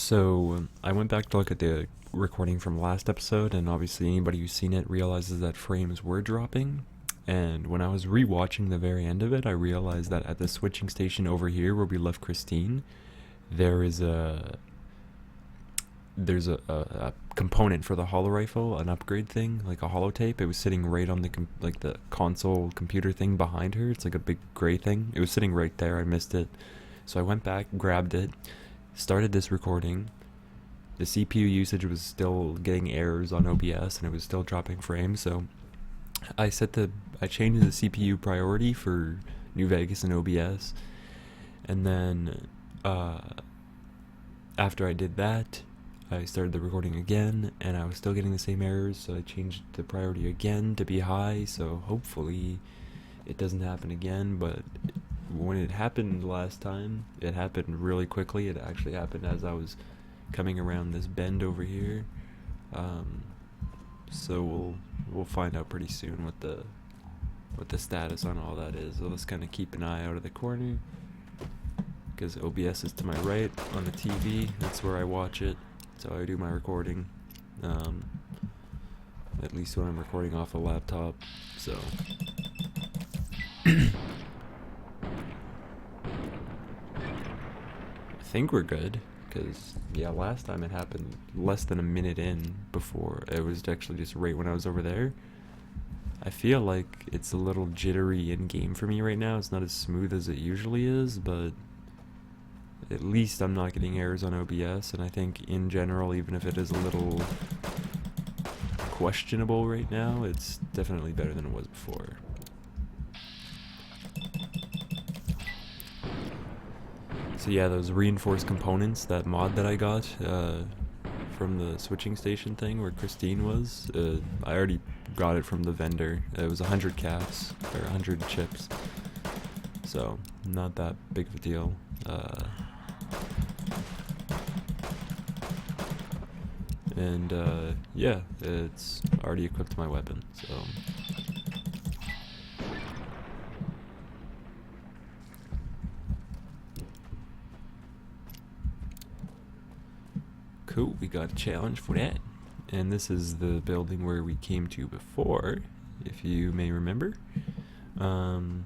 So I went back to look at the recording from last episode, and obviously anybody who's seen it realizes that frames were dropping. And when I was rewatching the very end of it, I realized that at the switching station over here where we left Christine, there is a component for the holo rifle, an upgrade thing, like a holotape. It was sitting right on the console computer thing behind her. It's like a big gray thing. It was sitting right there. I missed it, so I went back, grabbed it, started this recording. The CPU usage was still getting errors on OBS, and it was still dropping frames. So I changed the CPU priority for New Vegas and OBS, and then after I did that, I started the recording again, and I was still getting the same errors, so I changed the priority again to be high, so hopefully it doesn't happen again. But when it happened last time, it happened really quickly. It actually happened as I was coming around this bend over here. So we'll find out pretty soon what the status on all that is. So let's kind of keep an eye out of the corner, because OBS is to my right on the TV. That's where I watch it. So I do my recording, at least when I'm recording off a laptop. So I think we're good, because yeah, last time it happened less than a minute in before. It was actually just right when I was over there. I feel like it's a little jittery in game for me right now. It's not as smooth as it usually is, but at least I'm not getting errors on OBS, and I think in general, even if it is a little questionable right now, it's definitely better than it was before. So yeah, those reinforced components, that mod that I got from the switching station thing where Christine was, I already got it from the vendor. It was 100 caps, or 100 chips, so not that big of a deal. And yeah, it's already equipped my weapon, so cool. We got a challenge for that. And this is the building where we came to before, if you may remember. And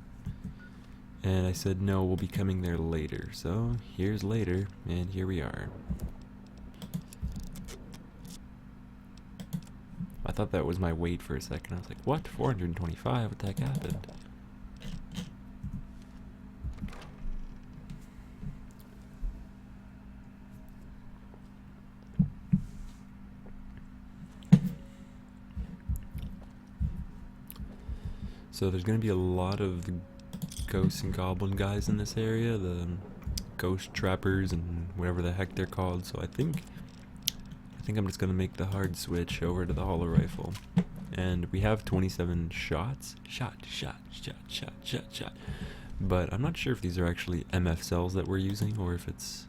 I said no, we'll be coming there later, so here's later, and here we are. I thought that was my weight for a second. I was like, what? 425? What the heck happened? So there's going to be a lot of the ghosts and goblin guys in this area, the ghost trappers and whatever the heck they're called. So I think I'm just gonna make the hard switch over to the holo rifle, and we have 27 shots. Shot. But I'm not sure if these are actually MF cells that we're using, or if it's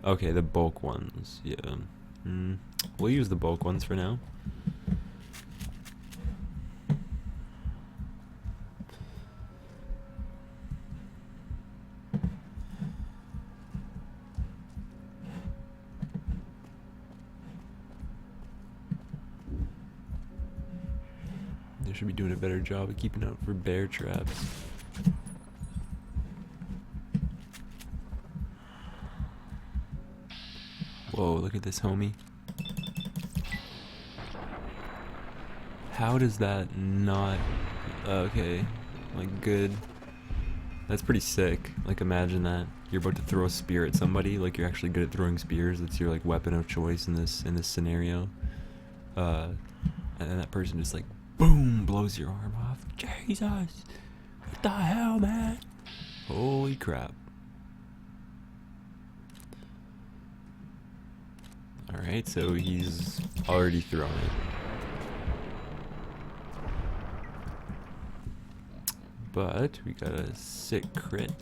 okay, the bulk ones. Yeah, we'll use the bulk ones for now. They should be doing a better job of keeping out for bear traps. Whoa, look at this, homie. How does that not... Okay, like, good. That's pretty sick. Like, imagine that. You're about to throw a spear at somebody, like you're actually good at throwing spears. That's your, like, weapon of choice in this scenario. And then that person just, like, boom, blows your arm off. Jesus! What the hell, man? Holy crap. Alright, so he's already thrown it. But we got a sick crit.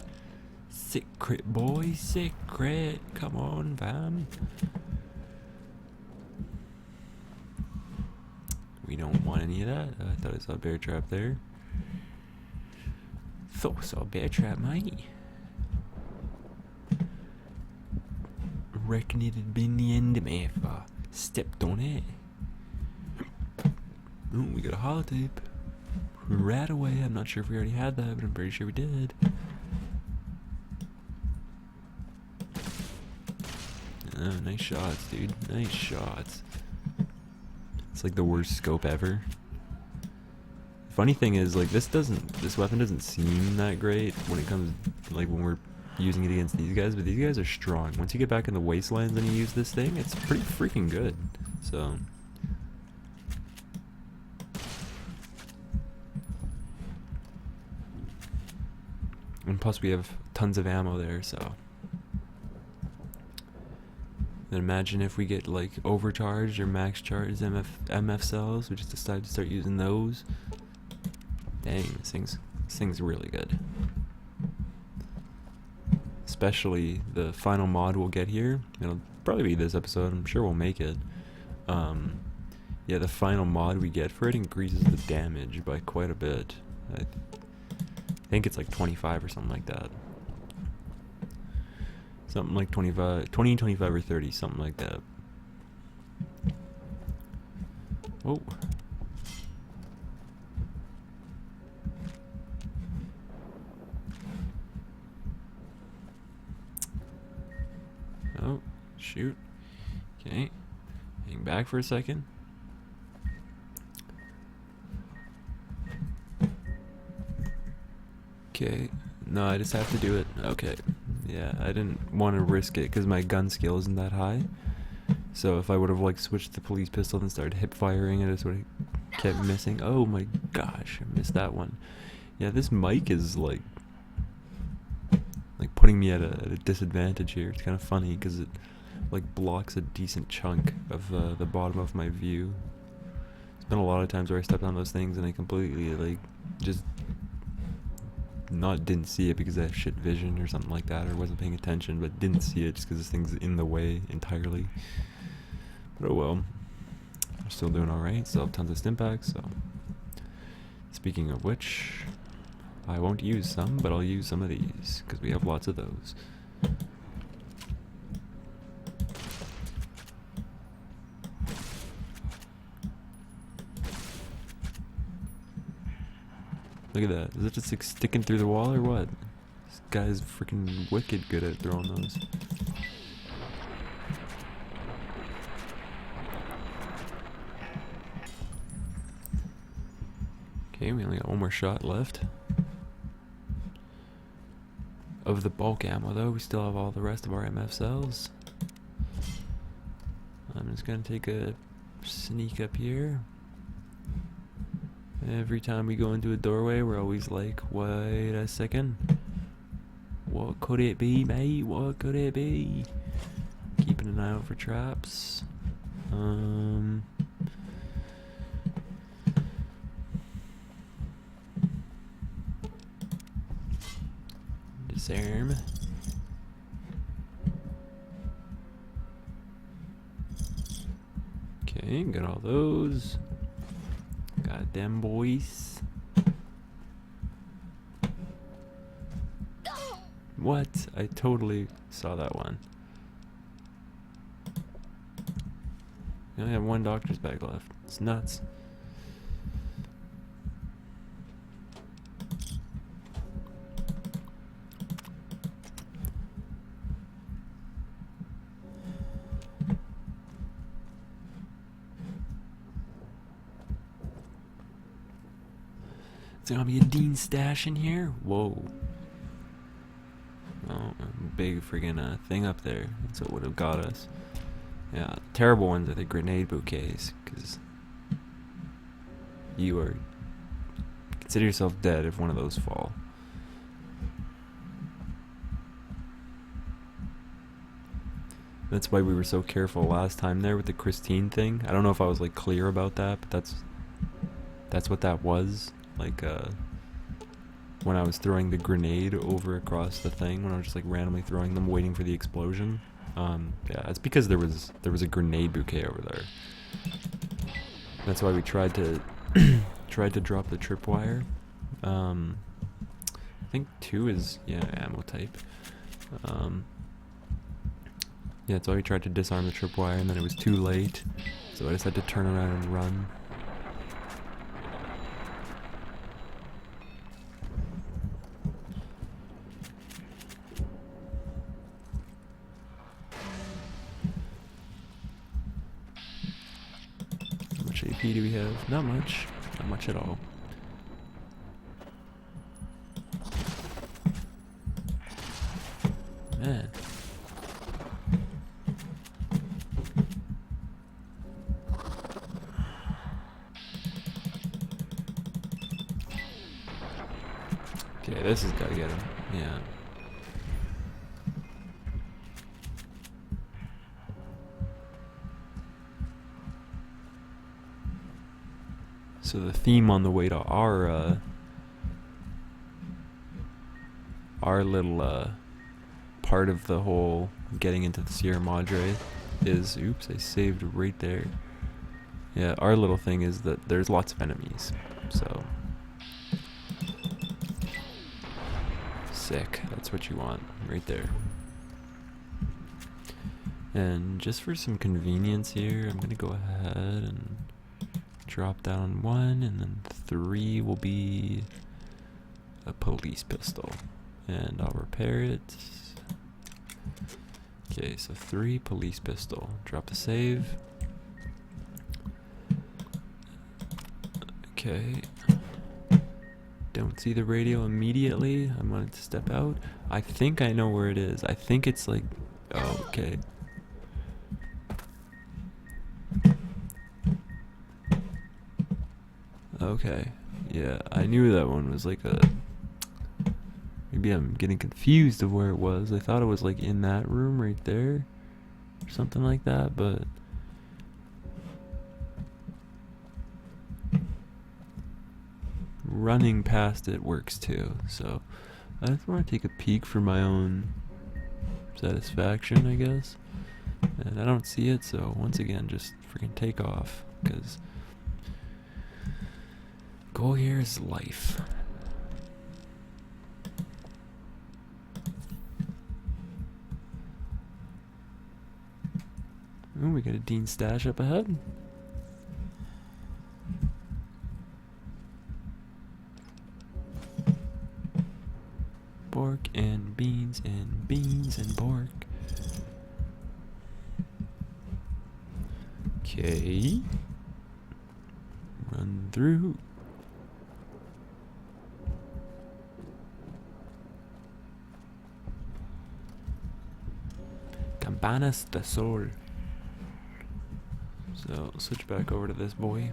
Sick crit, boy. Sick crit. Come on, fam. We don't want any of that. I thought I saw a bear trap there. Thought I saw a bear trap, mate. reckon it'd been the end of me if I stepped on it. Oh, we got a holotape. Right away. I'm not sure if we already had that, but I'm pretty sure we did. Oh, nice shots, dude. Nice shots. It's like the worst scope ever. Funny thing is, like, this weapon doesn't seem that great when it comes, like, when we're using it against these guys, but these guys are strong. Once you get back in the wastelands and you use this thing, it's pretty freaking good. So and plus we have tons of ammo there, so then imagine if we get like overcharged or max charged MF cells, we just decide to start using those. Dang, this thing's really good. Especially the final mod we'll get here. It'll probably be this episode. I'm sure we'll make it. Yeah, the final mod we get for it increases the damage by quite a bit. I think it's like 25 or something like that. Something like 20, 25 or 30, something like that. Oh. Oh, shoot. Okay. Hang back for a second. Okay. No, I just have to do it. Okay. Yeah, I didn't want to risk it because my gun skill isn't that high. So if I would have like switched the police pistol and started hip firing, I just would have kept missing. Oh my gosh, I missed that one. Yeah, this mic is like putting me at a disadvantage here. It's kind of funny because it like blocks a decent chunk of the bottom of my view. There's been a lot of times where I stepped on those things and I completely like just didn't see it because I have shit vision or something like that, or wasn't paying attention, but didn't see it just because this thing's in the way entirely. But oh well, we're still doing alright. Still have tons of STIMPAKS. So speaking of which, I won't use some, but I'll use some of these because we have lots of those. Look at that. Is it just like sticking through the wall or what? This guy's freaking wicked good at throwing those. Okay, we only got one more shot left. Of the bulk ammo though, we still have all the rest of our MF cells. I'm just gonna take a sneak up here. Every time we go into a doorway, we're always like, wait a second. What could it be, mate? What could it be? Keeping an eye out for traps. Disarm. Okay, got all those. Got them boys. What? I totally saw that one. I only have one doctor's bag left. It's nuts. Is there gonna be a Dean stash in here? Whoa. Oh, a big friggin' thing up there. That's what would have got us. Yeah, terrible ones are the grenade bouquets, because you are... consider yourself dead if one of those fall. That's why we were so careful last time there with the Christine thing. I don't know if I was like clear about that, but that's what that was. Like when I was throwing the grenade over across the thing, when I was just like randomly throwing them waiting for the explosion. Yeah, it's because there was a grenade bouquet over there. That's why we tried to drop the tripwire. I think 2 is ammo type. Yeah, so I tried to disarm the tripwire and then it was too late. So I just had to turn around and run. How much AP do we have? Not much. Not much at all. Man. Okay, this has got to get him. Yeah. So the theme on the way to our little part of the whole getting into the Sierra Madre is, oops, I saved right there. Yeah, our little thing is that there's lots of enemies. So sick. That's what you want right there. And just for some convenience here, I'm gonna go ahead and drop down 1, and then 3 will be a police pistol. And I'll repair it. Okay, so 3 police pistol. Drop the save. Okay. Don't see the radio immediately. I wanted to step out. I think I know where it is. I think it's like... Oh, okay. Okay. Yeah, I knew that one was like a... Maybe I'm getting confused of where it was. I thought it was like in that room right there. Or something like that, but... Running past it works too, so I just want to take a peek for my own satisfaction, I guess. And I don't see it, so once again, just freaking take off, because goal here is life. Ooh, we got a Dean stash up ahead. Pork and beans and beans and pork. Okay. Run through. Campanas de Sol. So, switch back over to this boy.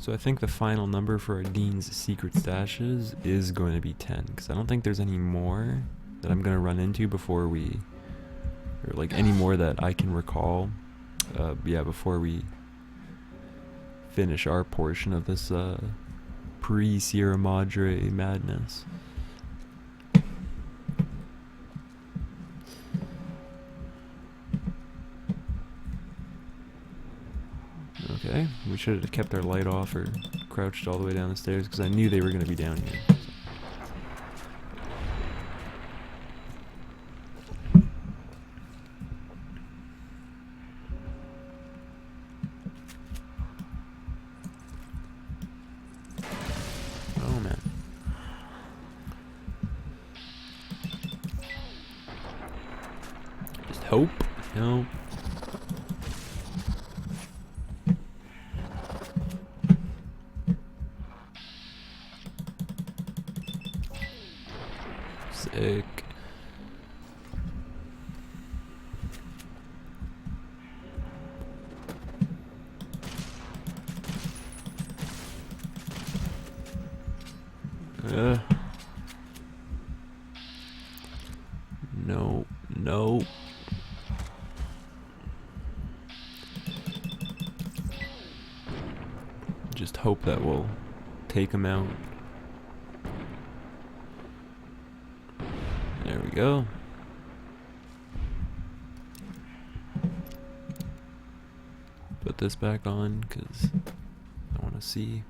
So I think the final number for our Dean's secret stashes is going to be 10, because I don't think there's any more that I'm going to run into before we, or like any more that I can recall, yeah, before we finish our portion of this pre-Sierra Madre madness. Okay, we should have kept our light off or crouched all the way down the stairs because I knew they were going to be down here. Oh man. Just hope. No. Sick. No, no. Just hope that we'll take him out. There we go. Put this back on because I want to see.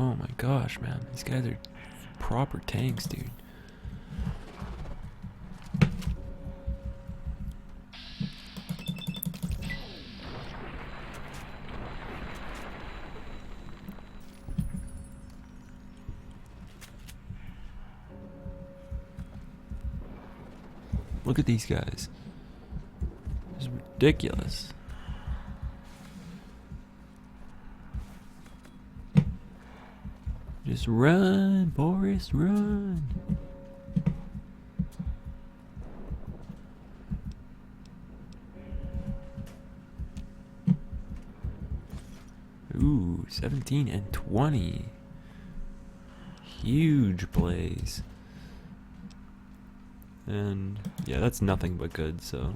Oh my gosh, man. These guys are proper tanks, dude. Look at these guys. It's ridiculous. Just run, Boris, run. Ooh, 17 and 20. Huge plays. And yeah, that's nothing but good, so.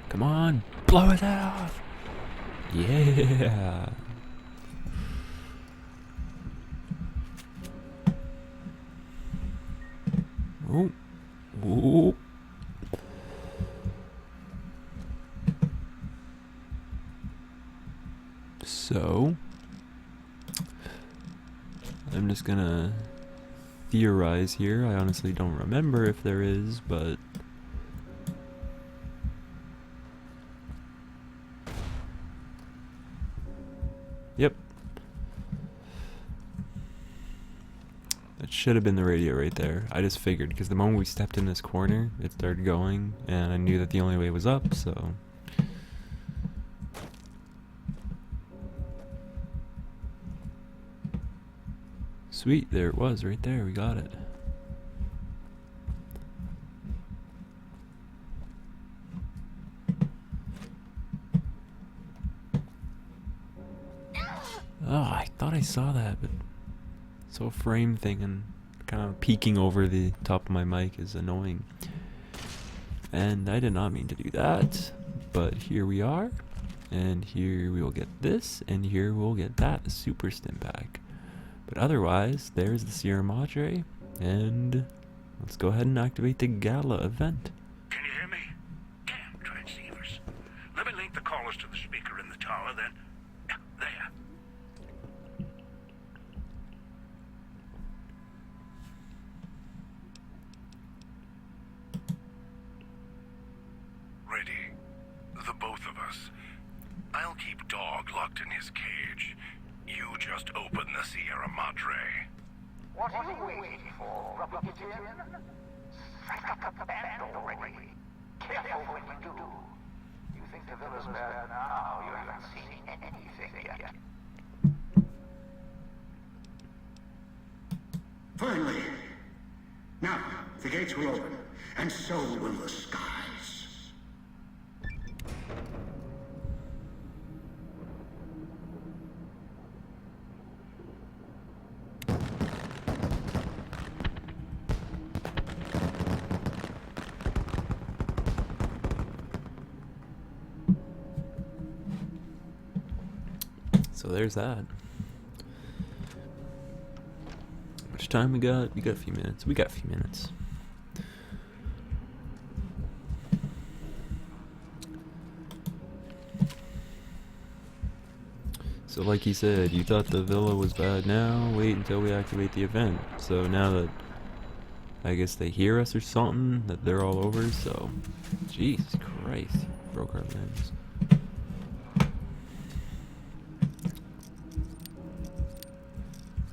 Come on, blow it off. Yeah. Oh. Oh. So, I'm just gonna theorize here. I honestly don't remember if there is, but yep. That should have been the radio right there. I just figured, because the moment we stepped in this corner, it started going, and I knew that the only way was up, so. Sweet, there it was, right there, we got it. Oh, I thought I saw that, but so frame thing and kind of peeking over the top of my mic is annoying. And I did not mean to do that, but here we are, and here we will get this, and here we'll get that, the Super Stimpak. But otherwise, there's the Sierra Madre, and let's go ahead and activate the Gala event. Can you hear me? Damn transceivers. Let me link the callers to the speaker in the tower, then. There. Ready. The both of us. I'll keep Dog locked in his cage. You just open the Sierra Madre. What are you waiting for, Republican? Strike up the band already. Careful when you do. You think the villa's bad now? You haven't seen anything yet. Finally! Now, the gates will open, and so will the skies. So there's that. How much time we got? We got a few minutes. We got a few minutes. So like he said, you thought the villa was bad now? Wait until we activate the event. So now that I guess they hear us or something, that they're all over, so Jesus Christ, broke our limbs.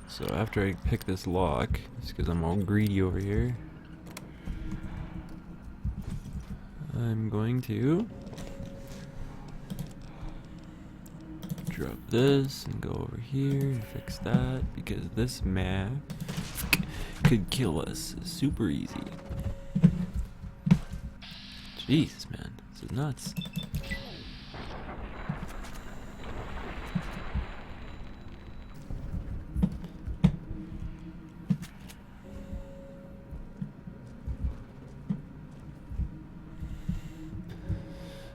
So after I pick this lock, just because I'm all greedy over here, I'm going to drop this and go over here and fix that, because this map could kill us super easy. Jesus, man, this is nuts.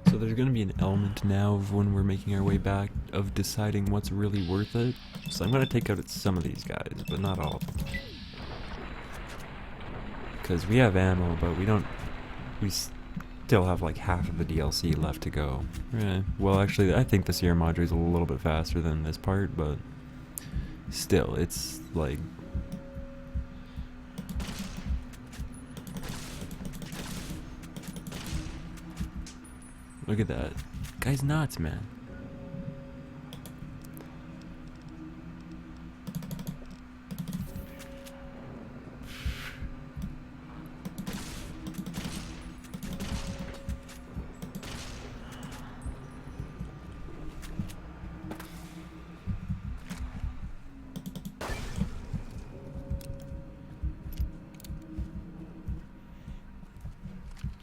So So there's gonna be an element now of when we're making our way back of deciding what's really worth it. So I'm gonna take out some of these guys, but not all of them. Because we have ammo, but we still have like half of the DLC left to go. Well, actually, I think the Sierra Madre is a little bit faster than this part, but still, it's like... Look at that. Guy's nuts, man.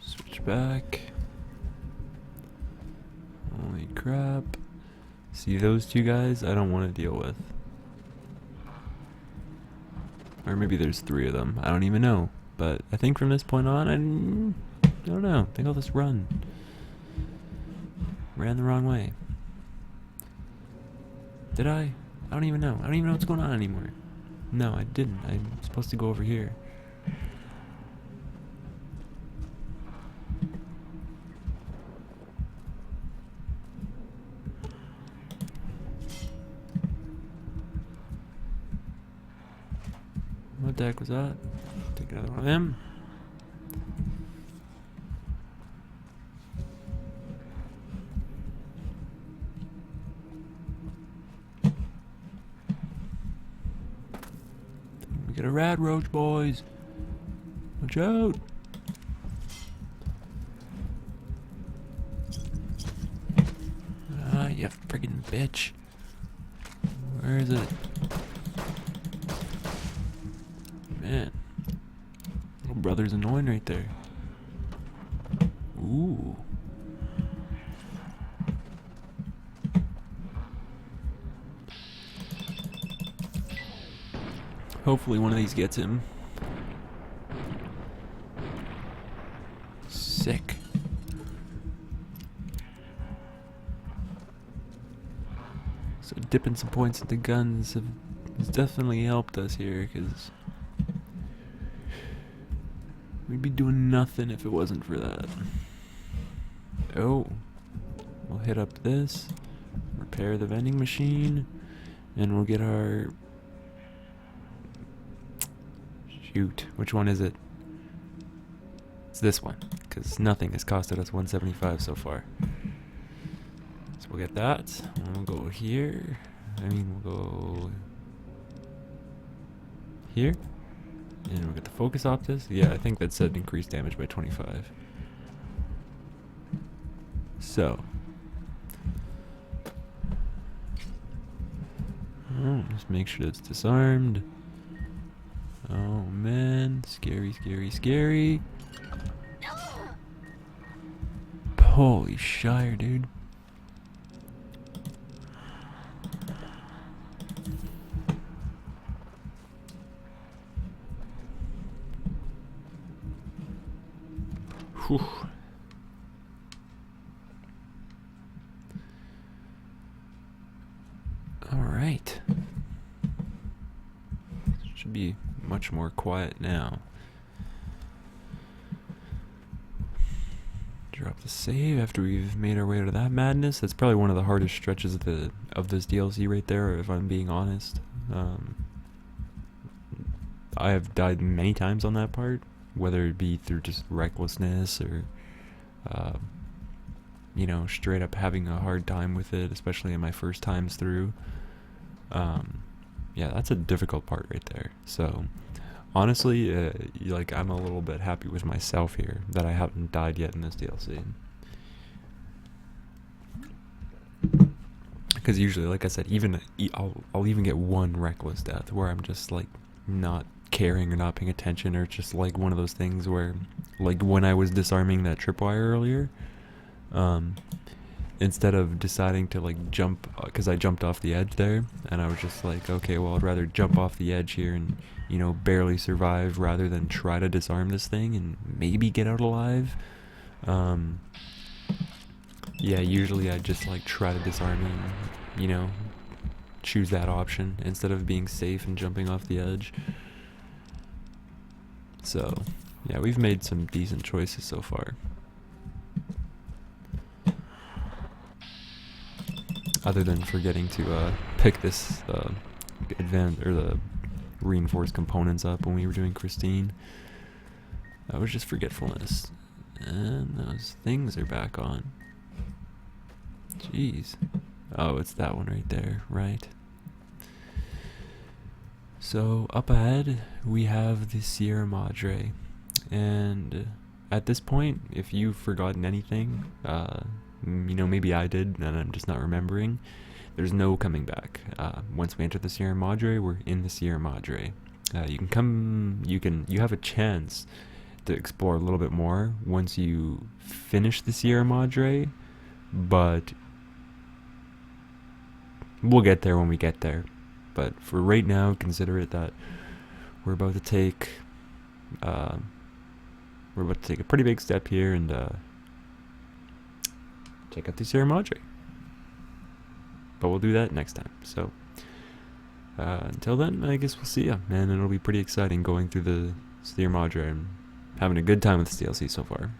Switch back. Holy crap. See those two guys? I don't want to deal with. Or maybe there's 3 of them. I don't even know. But I think from this point on, I don't know. I think I'll just run. Ran the wrong way. Did I? I don't even know. I don't even know what's going on anymore. No, I didn't. I'm supposed to go over here. What the heck was that? Take another one of them. We get a rad roach, boys. Watch out. Ah, you friggin' bitch. Where is it? Man, little brother's annoying right there. Ooh. Hopefully one of these gets him. Sick. So dipping some points into guns has definitely helped us here, because we'd be doing nothing if it wasn't for that. Oh. We'll hit up this, repair the vending machine, and we'll get our... Shoot, which one is it? It's this one, because nothing has costed us 175 so far. So we'll get that, and we'll go here. We'll go... here? And we'll get the focus optus. Yeah, I think that said increased damage by 25. So. Oh, just make sure it's disarmed. Oh man, scary, scary, scary. Holy shire, dude. Whew. All right. Should be much more quiet now. Drop the save after we've made our way out of that madness. That's probably one of the hardest stretches of this DLC right there, if I'm being honest. I have died many times on that part, whether it be through just recklessness or, you know, straight up having a hard time with it, especially in my first times through. Yeah, that's a difficult part right there. So, honestly, like, I'm a little bit happy with myself here that I haven't died yet in this DLC. Because usually, like I said, I'll even get one reckless death where I'm just like not caring or not paying attention, or just like one of those things where, like when I was disarming that tripwire earlier, instead of deciding to like jump, because I jumped off the edge there, and I was just like, okay, well, I'd rather jump off the edge here and, you know, barely survive rather than try to disarm this thing and maybe get out alive. yeah, usually I just like try to disarm it and, you know, choose that option instead of being safe and jumping off the edge. So, yeah, we've made some decent choices so far. Other than forgetting to pick this the reinforced components up when we were doing Christine. That was just forgetfulness. And those things are back on. Jeez. Oh, it's that one right there, right? So, up ahead, we have the Sierra Madre. And at this point, if you've forgotten anything, you know, maybe I did, and I'm just not remembering, there's no coming back. Once we enter the Sierra Madre, we're in the Sierra Madre. You have a chance to explore a little bit more once you finish the Sierra Madre, but we'll get there when we get there. But for right now, consider it that we're about to take a pretty big step here and check out the Sierra Madre. But we'll do that next time. So until then, I guess we'll see ya, and it'll be pretty exciting going through the Sierra Madre and having a good time with this DLC so far.